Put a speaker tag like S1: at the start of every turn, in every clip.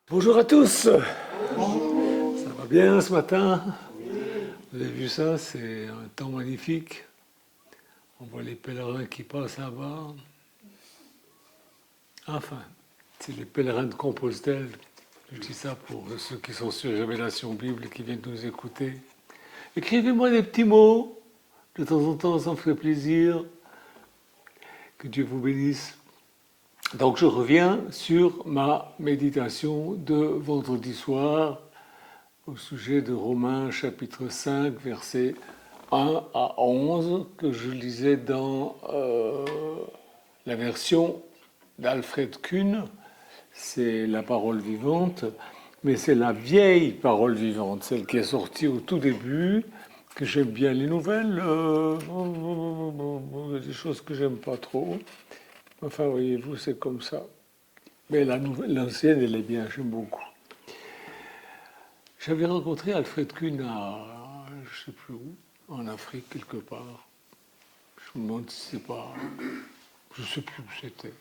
S1: Bonjour à tous, ça va bien ce matin? Vous avez vu ça, c'est un temps magnifique. On voit les pèlerins qui passent là-bas. Enfin, c'est les pèlerins de Compostelle. Je dis ça pour ceux qui sont sur Révélation Bible et qui viennent nous écouter. Écrivez-moi des petits mots, de temps en temps, ça me ferait plaisir. Que Dieu vous bénisse. Donc je reviens sur ma méditation de vendredi soir au sujet de Romains chapitre 5, versets 1 à 11, que je lisais dans la version d'Alfred Kuhn. C'est la parole vivante, mais c'est la vieille parole vivante, celle qui est sortie au tout début, que j'aime bien. Les nouvelles, il y a des choses que j'aime pas trop. Enfin, voyez-vous, c'est comme ça. Mais l'ancienne, elle est bien, j'aime beaucoup. J'avais rencontré Alfred Kuhn à, je ne sais plus où, en Afrique, quelque part. Je me demande si c'est pas... Je ne sais plus où c'était.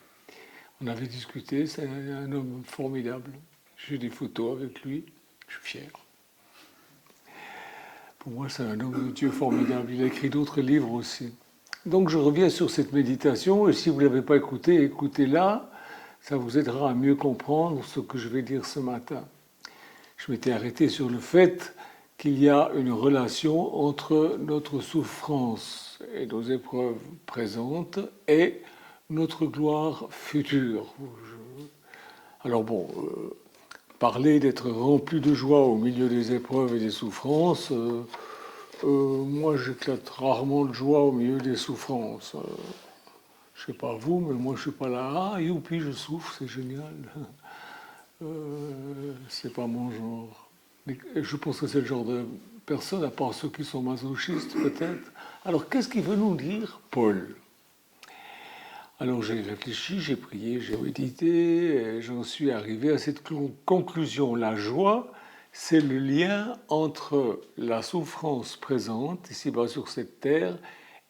S1: On avait discuté, c'est un homme formidable. J'ai des photos avec lui, je suis fier. Pour moi, c'est un homme de Dieu formidable. Il a écrit d'autres livres aussi. Donc je reviens sur cette méditation, et si vous ne l'avez pas écoutée, écoutez-la. Ça vous aidera à mieux comprendre ce que je vais dire ce matin. Je m'étais arrêté sur le fait qu'il y a une relation entre notre souffrance et nos épreuves présentes et notre gloire future. Alors bon, parler d'être rempli de joie au milieu des épreuves et des souffrances, moi j'éclate rarement de joie au milieu des souffrances. Je sais pas vous, mais moi je suis pas là. Ah, youpi, je souffre, c'est génial. C'est pas mon genre. Mais je pense que c'est le genre de personne, à part ceux qui sont masochistes peut-être. Alors qu'est-ce qu'il veut nous dire, Paul? Alors j'ai réfléchi, j'ai prié, j'ai médité, et j'en suis arrivé à cette conclusion. La joie, c'est le lien entre la souffrance présente, ici-bas sur cette terre,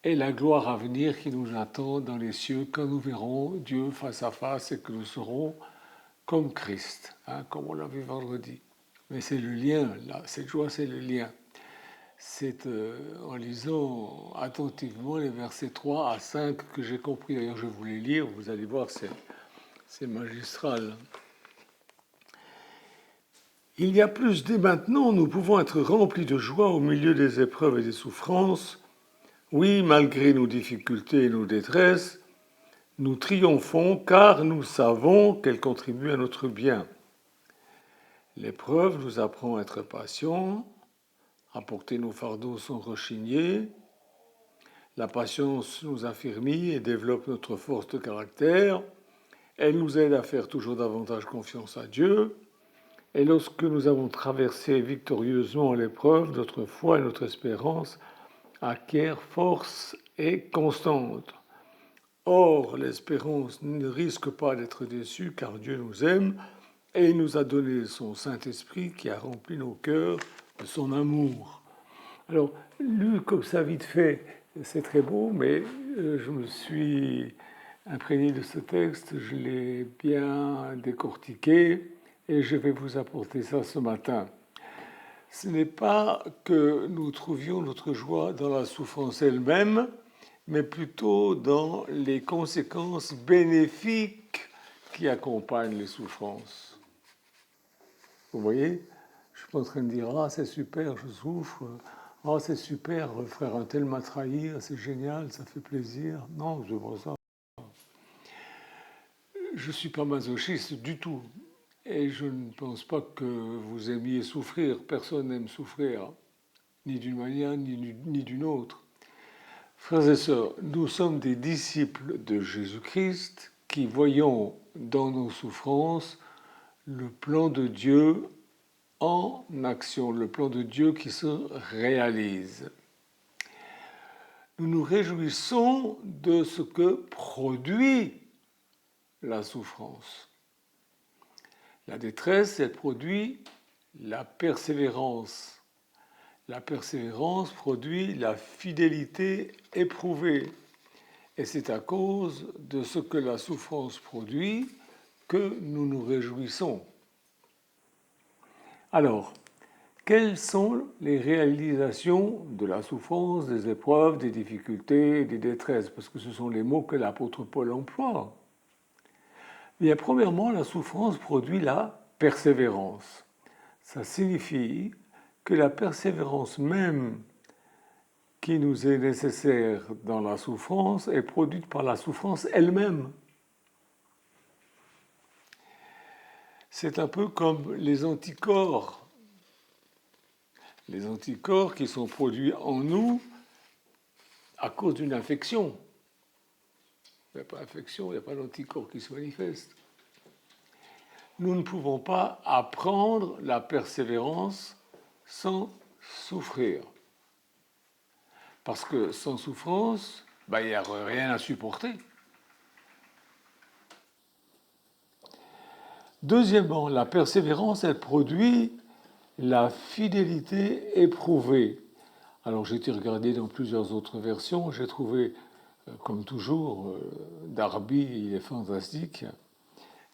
S1: et la gloire à venir qui nous attend dans les cieux quand nous verrons Dieu face à face et que nous serons comme Christ, hein, comme on l'a vu vendredi. Mais c'est le lien, là, cette joie, c'est le lien. C'est en lisant attentivement les versets 3 à 5 que j'ai compris. D'ailleurs, je vais vous les lire, vous allez voir, c'est magistral. Il y a plus dès maintenant, nous pouvons être remplis de joie au milieu des épreuves et des souffrances. Oui, malgré nos difficultés et nos détresses, nous triomphons car nous savons qu'elles contribuent à notre bien. L'épreuve nous apprend à être patients, à porter nos fardeaux sans rechigner. La patience nous affermit et développe notre force de caractère. Elle nous aide à faire toujours davantage confiance à Dieu. Et lorsque nous avons traversé victorieusement l'épreuve, notre foi et notre espérance acquièrent force et constante. Or, l'espérance ne risque pas d'être déçue car Dieu nous aime et il nous a donné son Saint-Esprit qui a rempli nos cœurs de son amour. Alors, lu comme ça vite fait, c'est très beau, mais je me suis imprégné de ce texte, je l'ai bien décortiqué et je vais vous apporter ça ce matin. Ce n'est pas que nous trouvions notre joie dans la souffrance elle-même, mais plutôt dans les conséquences bénéfiques qui accompagnent les souffrances. Vous voyez, je suis pas en train de dire ah c'est super, je souffre, ah c'est super, frère un tel m'a trahi, c'est génial, ça fait plaisir. Non, je vois ça. Je suis pas masochiste du tout, et je ne pense pas que vous aimiez souffrir. Personne n'aime souffrir, ni d'une manière ni d'une autre. Frères et sœurs, nous sommes des disciples de Jésus-Christ qui voyons dans nos souffrances le plan de Dieu en action, le plan de Dieu qui se réalise. Nous nous réjouissons de ce que produit la souffrance. La détresse, elle produit la persévérance. la persévérance produit la fidélité éprouvée. Et c'est à cause de ce que la souffrance produit que nous nous réjouissons. Alors, quelles sont les réalisations de la souffrance, des épreuves, des difficultés, des détresses? Parce que ce sont les mots que l'apôtre Paul emploie. Bien, premièrement, la souffrance produit la persévérance. Ça signifie que la persévérance même qui nous est nécessaire dans la souffrance est produite par la souffrance elle-même. C'est un peu comme les anticorps. Les anticorps qui sont produits en nous à cause d'une infection. Il n'y a pas d'infection, il n'y a pas d'anticorps qui se manifeste. Nous ne pouvons pas apprendre la persévérance sans souffrir. Parce que sans souffrance, il n'y a rien à supporter. Deuxièmement, la persévérance, elle produit la fidélité éprouvée. Alors j'ai été regardé dans plusieurs autres versions, j'ai trouvé, comme toujours, Darby, il est fantastique.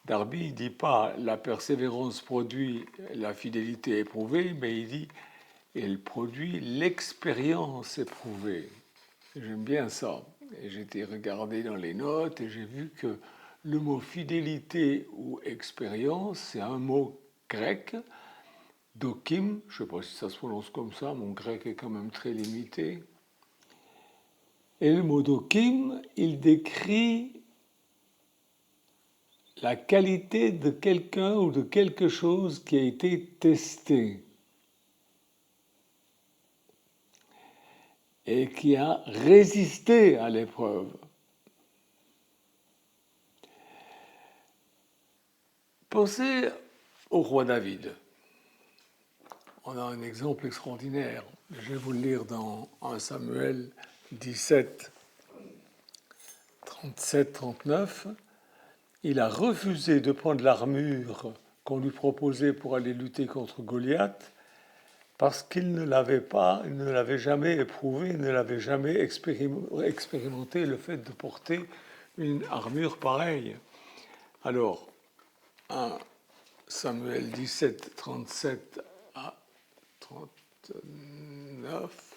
S1: Darby ne dit pas la persévérance produit la fidélité éprouvée, mais il dit elle produit l'expérience éprouvée. J'aime bien ça. Et j'ai été regardé dans les notes et j'ai vu que le mot fidélité ou expérience, c'est un mot grec, dokim, je ne sais pas si ça se prononce comme ça, mon grec est quand même très limité. Et le mot dokim, il décrit la qualité de quelqu'un ou de quelque chose qui a été testé et qui a résisté à l'épreuve. Pensez au roi David. On a un exemple extraordinaire. Je vais vous le lire dans 1 Samuel 17, 37, 39. Il a refusé de prendre l'armure qu'on lui proposait pour aller lutter contre Goliath parce qu'il ne l'avait pas, il ne l'avait jamais éprouvé, il ne l'avait jamais expérimenté le fait de porter une armure pareille. Alors, 1 Samuel 17, 37 à 39.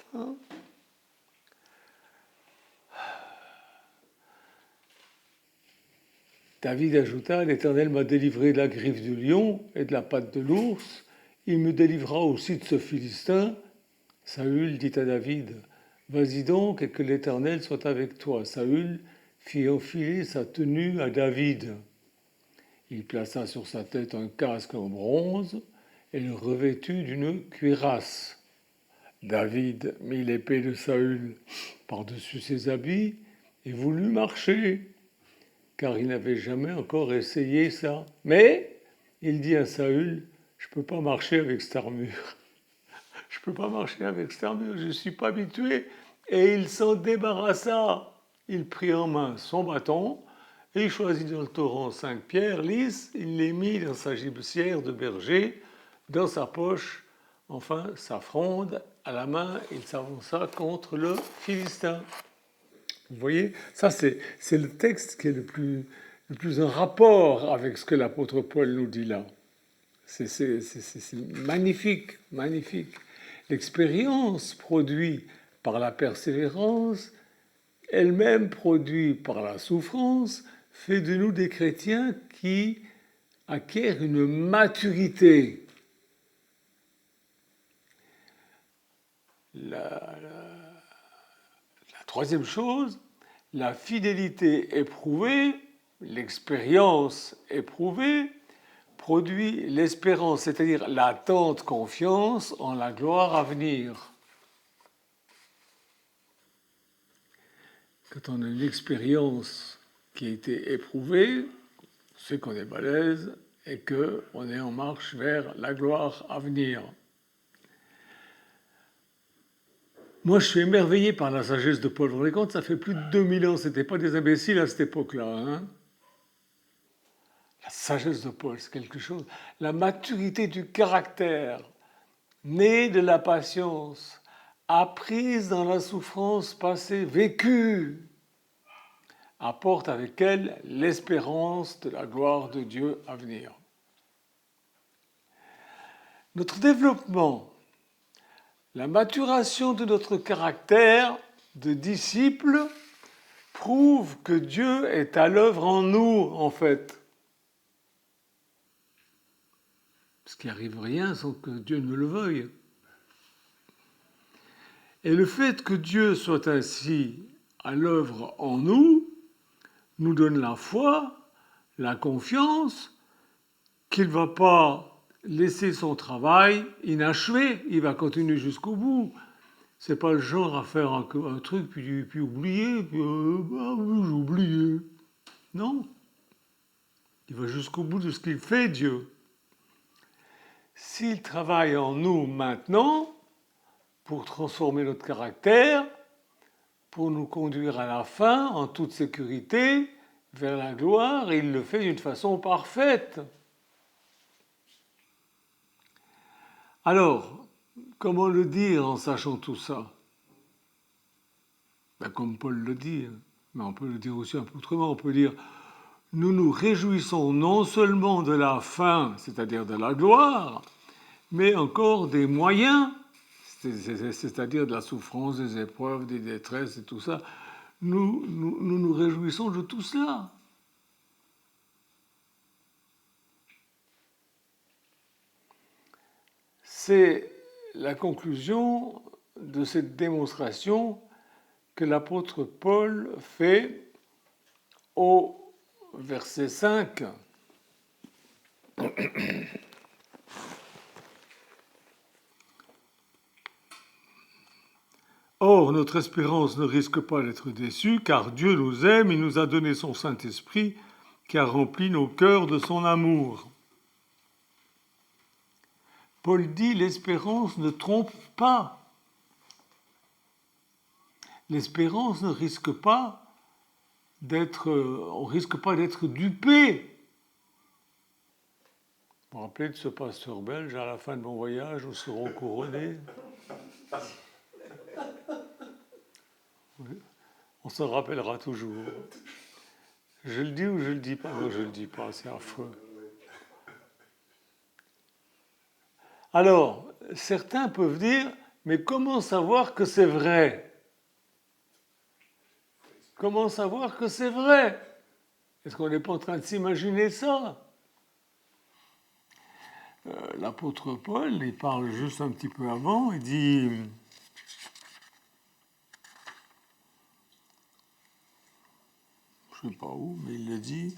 S1: David ajouta, l'Éternel m'a délivré de la griffe du lion et de la patte de l'ours. Il me délivra aussi de ce Philistin. Saül dit à David, vas-y donc et que l'Éternel soit avec toi. Saül fit enfiler sa tenue à David. Il plaça sur sa tête un casque en bronze et le revêtut d'une cuirasse. David mit l'épée de Saül par-dessus ses habits et voulut marcher, car il n'avait jamais encore essayé ça. Mais il dit à Saül, je ne peux pas marcher avec cette armure. Je ne peux pas marcher avec cette armure, je ne suis pas habitué. Et il s'en débarrassa. Il prit en main son bâton et il choisit dans le torrent 5 pierres lisses. Il les mit dans sa gibecière de berger, dans sa poche. Enfin, sa fronde à la main, il s'avança contre le Philistin. Vous voyez, ça c'est le texte qui est le plus en rapport avec ce que l'apôtre Paul nous dit là. C'est magnifique, magnifique. L'expérience produite par la persévérance, elle-même produite par la souffrance, fait de nous des chrétiens qui acquièrent une maturité. La troisième chose, la fidélité éprouvée, l'expérience éprouvée, produit l'espérance, c'est-à-dire l'attente confiance en la gloire à venir. Quand on a une expérience qui a été éprouvée, c'est qu'on est balèze et qu'on est en marche vers la gloire à venir. Moi, je suis émerveillé par la sagesse de Paul. Vous vous rendez compte, ça fait plus de 2000 ans, ce n'étaient pas des imbéciles à cette époque-là. Hein, la sagesse de Paul, c'est quelque chose. La maturité du caractère. née de la patience, apprise dans la souffrance passée, vécue, apporte avec elle l'espérance de la gloire de Dieu à venir. Notre développement, la maturation de notre caractère de disciple prouve que Dieu est à l'œuvre en nous, en fait. Parce qu'il n'arrive rien sans que Dieu ne le veuille. Et le fait que Dieu soit ainsi à l'œuvre en nous nous donne la foi, la confiance qu'il ne va pas laisser son travail inachevé, il va continuer jusqu'au bout. C'est pas le genre à faire un truc puis oublier, puis j'ai oublié. Non. Il va jusqu'au bout de ce qu'il fait, Dieu. S'il travaille en nous maintenant pour transformer notre caractère, pour nous conduire à la fin en toute sécurité vers la gloire, et il le fait d'une façon parfaite. Alors, comment le dire en sachant tout ça? Comme Paul le dit, mais on peut le dire aussi un peu autrement, on peut dire nous nous réjouissons non seulement de la fin, c'est-à-dire de la gloire, mais encore des moyens, c'est-à-dire de la souffrance, des épreuves, des détresses et tout ça. Nous réjouissons de tout cela. C'est la conclusion de cette démonstration que l'apôtre Paul fait au verset 5. Or, notre espérance ne risque pas d'être déçue, car Dieu nous aime, il nous a donné son Saint-Esprit, qui a rempli nos cœurs de son amour. Paul dit, l'espérance ne trompe pas. L'espérance ne risque pas on risque pas d'être dupé. Vous vous rappelez de ce pasteur belge, à la fin de mon voyage, nous serons couronnés. Oui, on s'en rappellera toujours. Je le dis ou je le dis pas? Non, je le dis pas, c'est affreux. Alors, certains peuvent dire, mais comment savoir que c'est vrai? Comment savoir que c'est vrai? Est-ce qu'on n'est pas en train de s'imaginer ça? L'apôtre Paul, il parle juste un petit peu avant, il dit... je ne sais pas où, mais il le dit,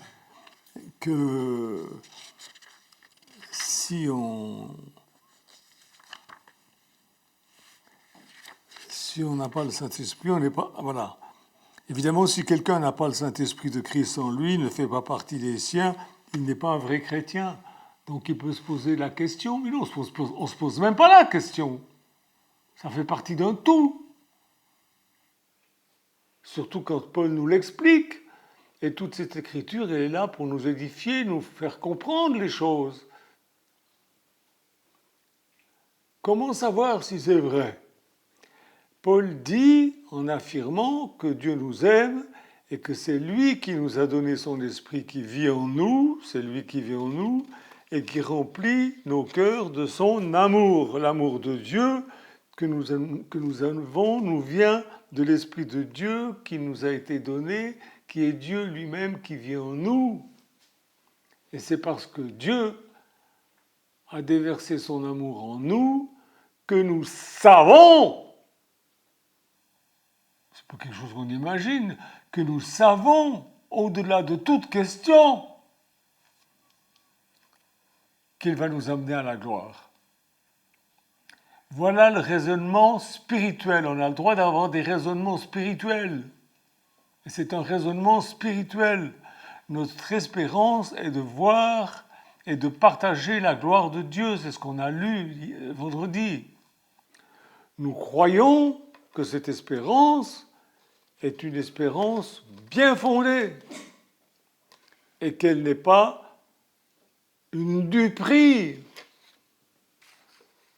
S1: que si on n'a pas le Saint-Esprit, on n'est pas... Voilà. Évidemment, si quelqu'un n'a pas le Saint-Esprit de Christ en lui, ne fait pas partie des siens, il n'est pas un vrai chrétien. Donc il peut se poser la question, mais non, on ne se pose même pas la question. Ça fait partie d'un tout. Surtout quand Paul nous l'explique. Et toute cette écriture, elle est là pour nous édifier, nous faire comprendre les choses. Comment savoir si c'est vrai? Paul dit, en affirmant que Dieu nous aime et que c'est lui qui nous a donné son esprit qui vit en nous, c'est lui qui vit en nous, et qui remplit nos cœurs de son amour. L'amour de Dieu que nous avons nous vient de l'Esprit de Dieu qui nous a été donné, qui est Dieu lui-même qui vit en nous. Et c'est parce que Dieu a déversé son amour en nous que nous savons, c'est pas quelque chose qu'on imagine, que nous savons, au-delà de toute question, qu'il va nous amener à la gloire. Voilà le raisonnement spirituel. On a le droit d'avoir des raisonnements spirituels. Et c'est un raisonnement spirituel. Notre espérance est de voir et de partager la gloire de Dieu. C'est ce qu'on a lu vendredi. Nous croyons que cette espérance est une espérance bien fondée et qu'elle n'est pas une duperie.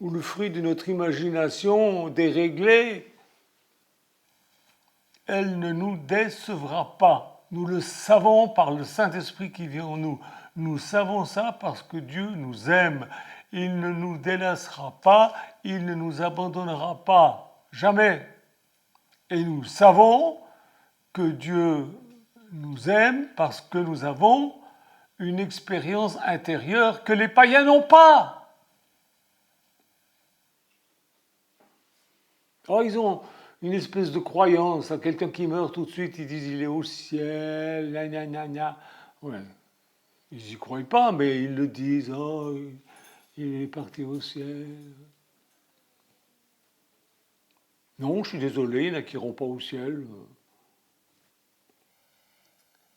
S1: ou le fruit de notre imagination déréglée, elle ne nous décevra pas. Nous le savons par le Saint-Esprit qui vit en nous. Nous savons ça parce que Dieu nous aime. Il ne nous délaissera pas, il ne nous abandonnera pas, jamais. Et nous savons que Dieu nous aime parce que nous avons une expérience intérieure que les païens n'ont pas. Alors ils ont une espèce de croyance à quelqu'un qui meurt tout de suite, ils disent il est au ciel, gna gna gna gna. Ouais. Ils n'y croient pas, mais ils le disent, oh, il est parti au ciel. Non, je suis désolé, ils n'acquiront pas au ciel.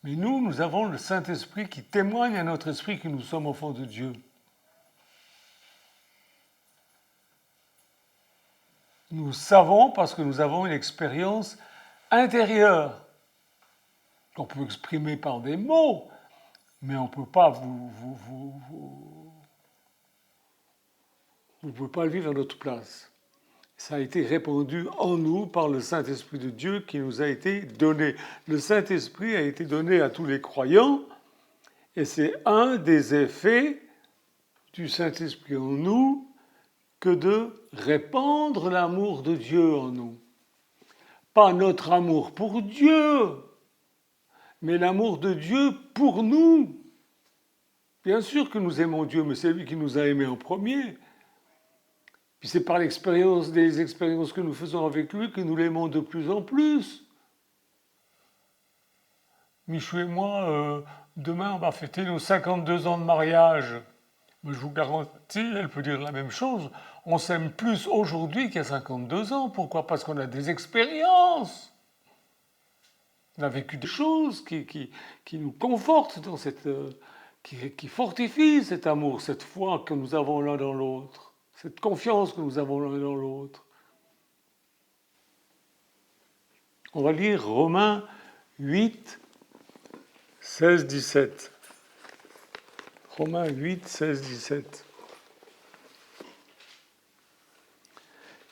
S1: Mais nous avons le Saint-Esprit qui témoigne à notre esprit que nous sommes enfants de Dieu. Nous savons parce que nous avons une expérience intérieure qu'on peut exprimer par des mots, mais on ne peut pas vous ne pouvez pas le vivre à notre place. Ça a été répandu en nous par le Saint-Esprit de Dieu qui nous a été donné. Le Saint-Esprit a été donné à tous les croyants et c'est un des effets du Saint-Esprit en nous que de répandre l'amour de Dieu en nous. Pas notre amour pour Dieu, mais l'amour de Dieu pour nous. Bien sûr que nous aimons Dieu, mais c'est lui qui nous a aimés en premier. Puis c'est par l'expérience, des expériences que nous faisons avec lui que nous l'aimons de plus en plus. Michou et moi, demain, on va fêter nos 52 ans de mariage. Mais je vous garantis, elle peut dire la même chose. On s'aime plus aujourd'hui qu'il y a 52 ans. Pourquoi? Parce qu'on a des expériences. On a vécu des choses qui nous confortent dans cette... qui fortifient cet amour, cette foi que nous avons l'un dans l'autre, cette confiance que nous avons l'un dans l'autre. On va lire Romains 8, 16, 17. Romains 8, 16, 17.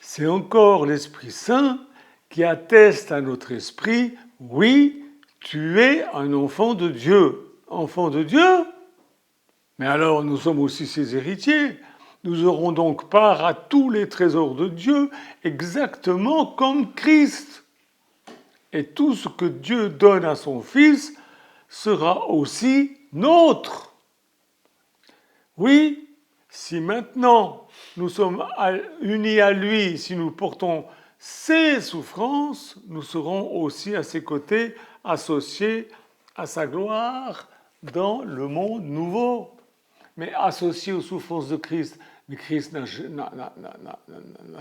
S1: C'est encore l'Esprit Saint qui atteste à notre esprit, oui, tu es un enfant de Dieu. Enfant de Dieu? Mais alors nous sommes aussi ses héritiers. Nous aurons donc part à tous les trésors de Dieu, exactement comme Christ. Et tout ce que Dieu donne à son Fils sera aussi nôtre. Oui, si maintenant nous sommes unis à lui, si nous portons ses souffrances, nous serons aussi à ses côtés, associés à sa gloire dans le monde nouveau. Mais associés aux souffrances de Christ. Mais Christ n'a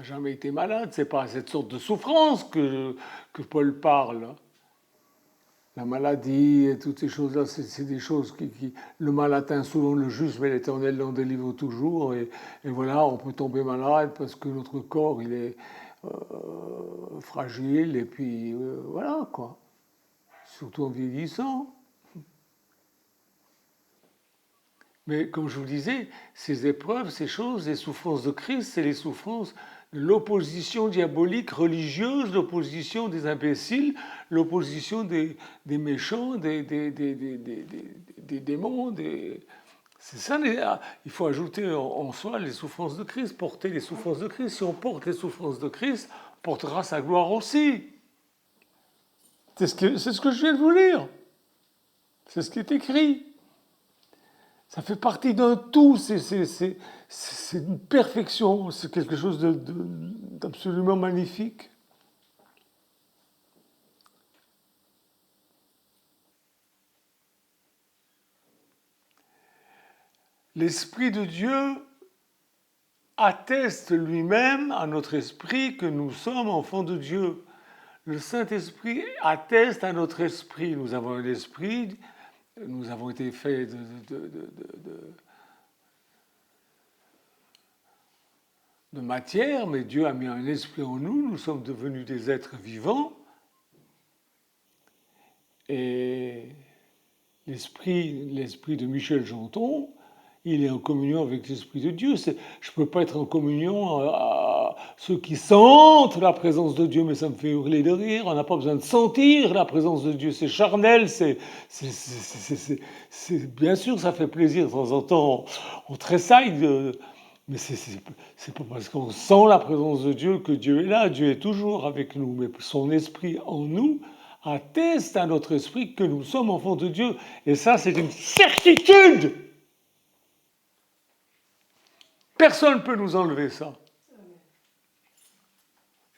S1: jamais été malade, c'est pas à cette sorte de souffrance que Paul parle. La maladie et toutes ces choses-là, c'est des choses qui... Le mal atteint souvent le juste, mais l'Éternel l'en délivre toujours. Et voilà, on peut tomber malade parce que notre corps, il est fragile, et puis voilà, quoi. Surtout en vieillissant. Mais comme je vous disais, ces épreuves, ces choses, les souffrances de Christ, c'est les souffrances de l'opposition diabolique religieuse, l'opposition des imbéciles, l'opposition des méchants, des démons. C'est ça, il faut ajouter en soi les souffrances de Christ, porter les souffrances de Christ. Si on porte les souffrances de Christ, on portera sa gloire aussi. C'est ce que je viens de vous lire. C'est ce qui est écrit. Ça fait partie d'un tout, c'est une perfection, c'est quelque chose d'absolument magnifique. L'Esprit de Dieu atteste lui-même à notre esprit que nous sommes enfants de Dieu. Le Saint-Esprit atteste à notre esprit. Nous avons un esprit, nous avons été faits de matière, mais Dieu a mis un esprit en nous, nous sommes devenus des êtres vivants. Et l'esprit de Michel Janton, il est en communion avec l'Esprit de Dieu. Je ne peux pas être en communion à ceux qui sentent la présence de Dieu, mais ça me fait hurler de rire. On n'a pas besoin de sentir la présence de Dieu, c'est charnel, bien sûr, ça fait plaisir de temps en temps, on tressaille, mais c'est pas parce qu'on sent la présence de Dieu que Dieu est là. Dieu est toujours avec nous, mais son esprit en nous atteste à notre esprit que nous sommes enfants de Dieu. Et ça, c'est une certitude. Personne ne peut nous enlever ça.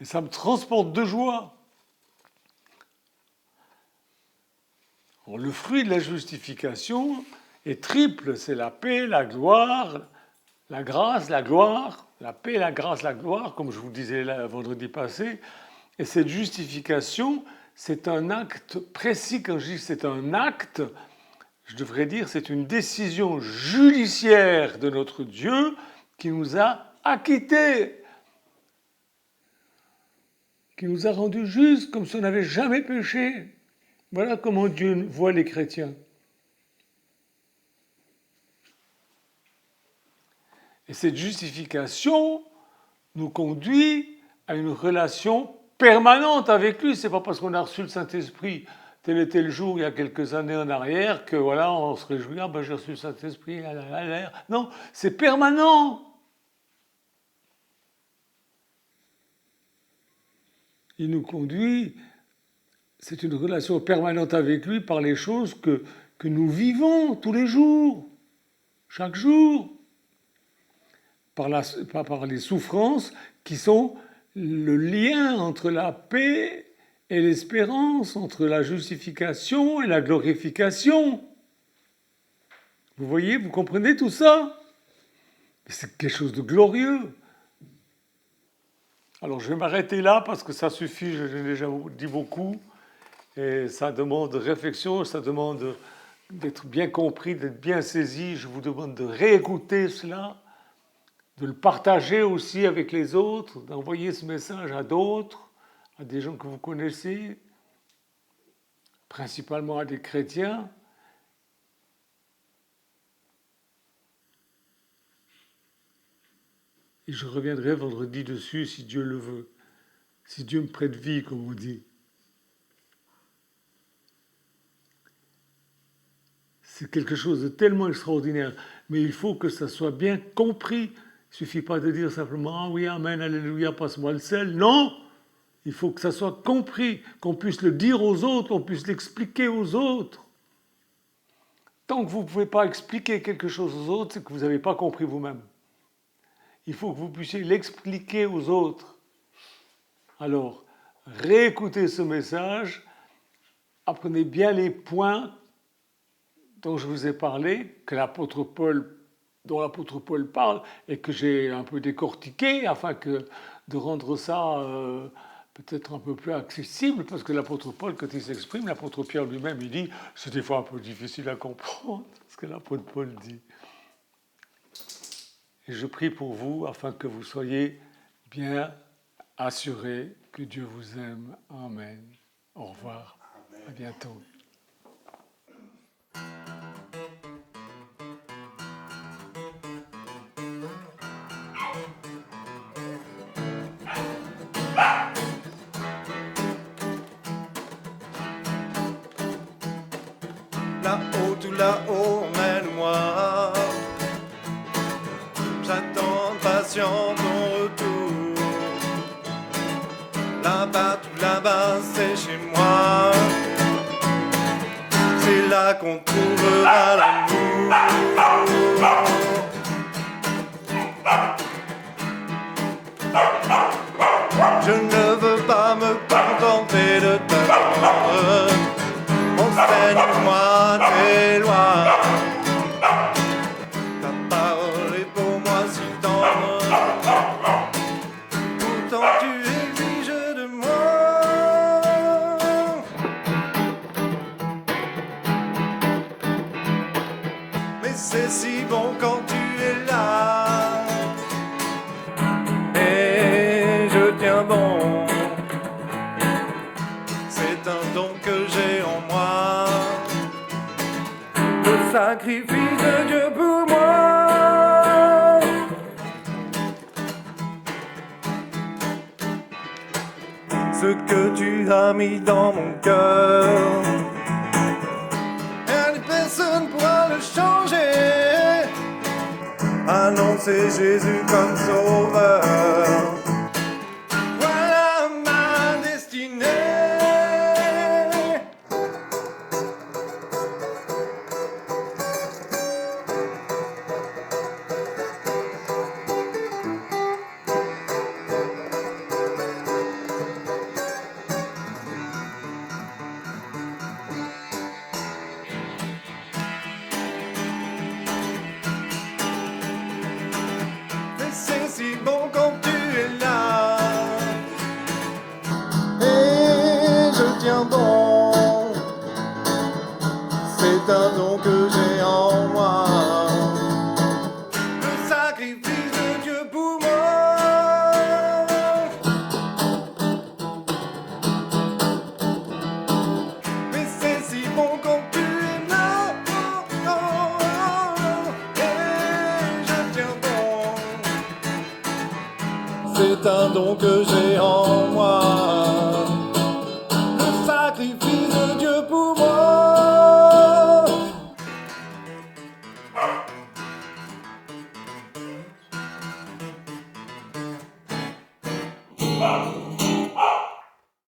S1: Et ça me transporte de joie. Alors, le fruit de la justification est triple. C'est la paix, la gloire, la grâce, la gloire. La paix, la grâce, la gloire, comme je vous disais vendredi passé. Et cette justification, c'est un acte précis. Quand je dis c'est un acte, je devrais dire c'est une décision judiciaire de notre Dieu qui nous a acquittés, qui nous a rendus justes comme si on n'avait jamais péché. Voilà comment Dieu voit les chrétiens. Et cette justification nous conduit à une relation permanente avec lui. C'est pas parce qu'on a reçu le Saint-Esprit tel et tel jour, il y a quelques années en arrière, que voilà, on se réjouit, ah ben j'ai reçu le Saint-Esprit, non, c'est permanent. Il nous conduit, c'est une relation permanente avec lui par les choses que nous vivons tous les jours, chaque jour, par les souffrances qui sont le lien entre la paix et l'espérance, entre la justification et la glorification. Vous voyez, vous comprenez tout ça? C'est quelque chose de glorieux. Alors je vais m'arrêter là parce que ça suffit, je l'ai déjà dit beaucoup, et ça demande réflexion, ça demande d'être bien compris, d'être bien saisi. Je vous demande de réécouter cela, de le partager aussi avec les autres, d'envoyer ce message à d'autres, à des gens que vous connaissez, principalement à des chrétiens. Et je reviendrai vendredi dessus si Dieu le veut, si Dieu me prête vie, comme on dit. C'est quelque chose de tellement extraordinaire, mais il faut que ça soit bien compris. Il ne suffit pas de dire simplement « Ah oui, Amen, Alléluia, passe-moi le sel ». Non, il faut que ça soit compris, qu'on puisse le dire aux autres, qu'on puisse l'expliquer aux autres. Tant que vous ne pouvez pas expliquer quelque chose aux autres, c'est que vous n'avez pas compris vous-même. Il faut que vous puissiez l'expliquer aux autres. Alors, réécoutez ce message, apprenez bien les points dont je vous ai parlé, dont l'apôtre Paul parle, et que j'ai un peu décortiqué, afin de rendre ça peut-être un peu plus accessible, parce que l'apôtre Paul, quand il s'exprime, l'apôtre Pierre lui-même, il dit, c'est des fois un peu difficile à comprendre, ce que l'apôtre Paul dit. Et je prie pour vous, afin que vous soyez bien assurés que Dieu vous aime. Amen. Au revoir. Amen. À bientôt.
S2: Là-haut, tout là-haut, emmène-moi. J'attends patient ton retour. Là-bas, tout là-bas, c'est chez moi. C'est là qu'on trouvera l'amour. Je ne veux pas me contenter de t'attendre. Enseigne-moi tes lois. Ta parole est pour moi si tendre. Pourtant tu exiges de moi. Mais c'est si bon quand tu es là. Et je tiens bon. C'est un don que j'ai en moi. Le sacrifice de Dieu pour moi. ce que tu as mis dans mon cœur. Et personne pourra le changer. Annoncer Jésus comme sauveur. Voilà ma destinée. C'est si bon quand tu es là. Et je tiens bon. C'est un don que j'ai en moi. Le sacrifice de Dieu pour moi. Mais c'est si bon quand tu es là. Oh, oh, oh. Et je tiens bon. C'est un don que j'ai en moi. Le sacrifice de Dieu pour moi.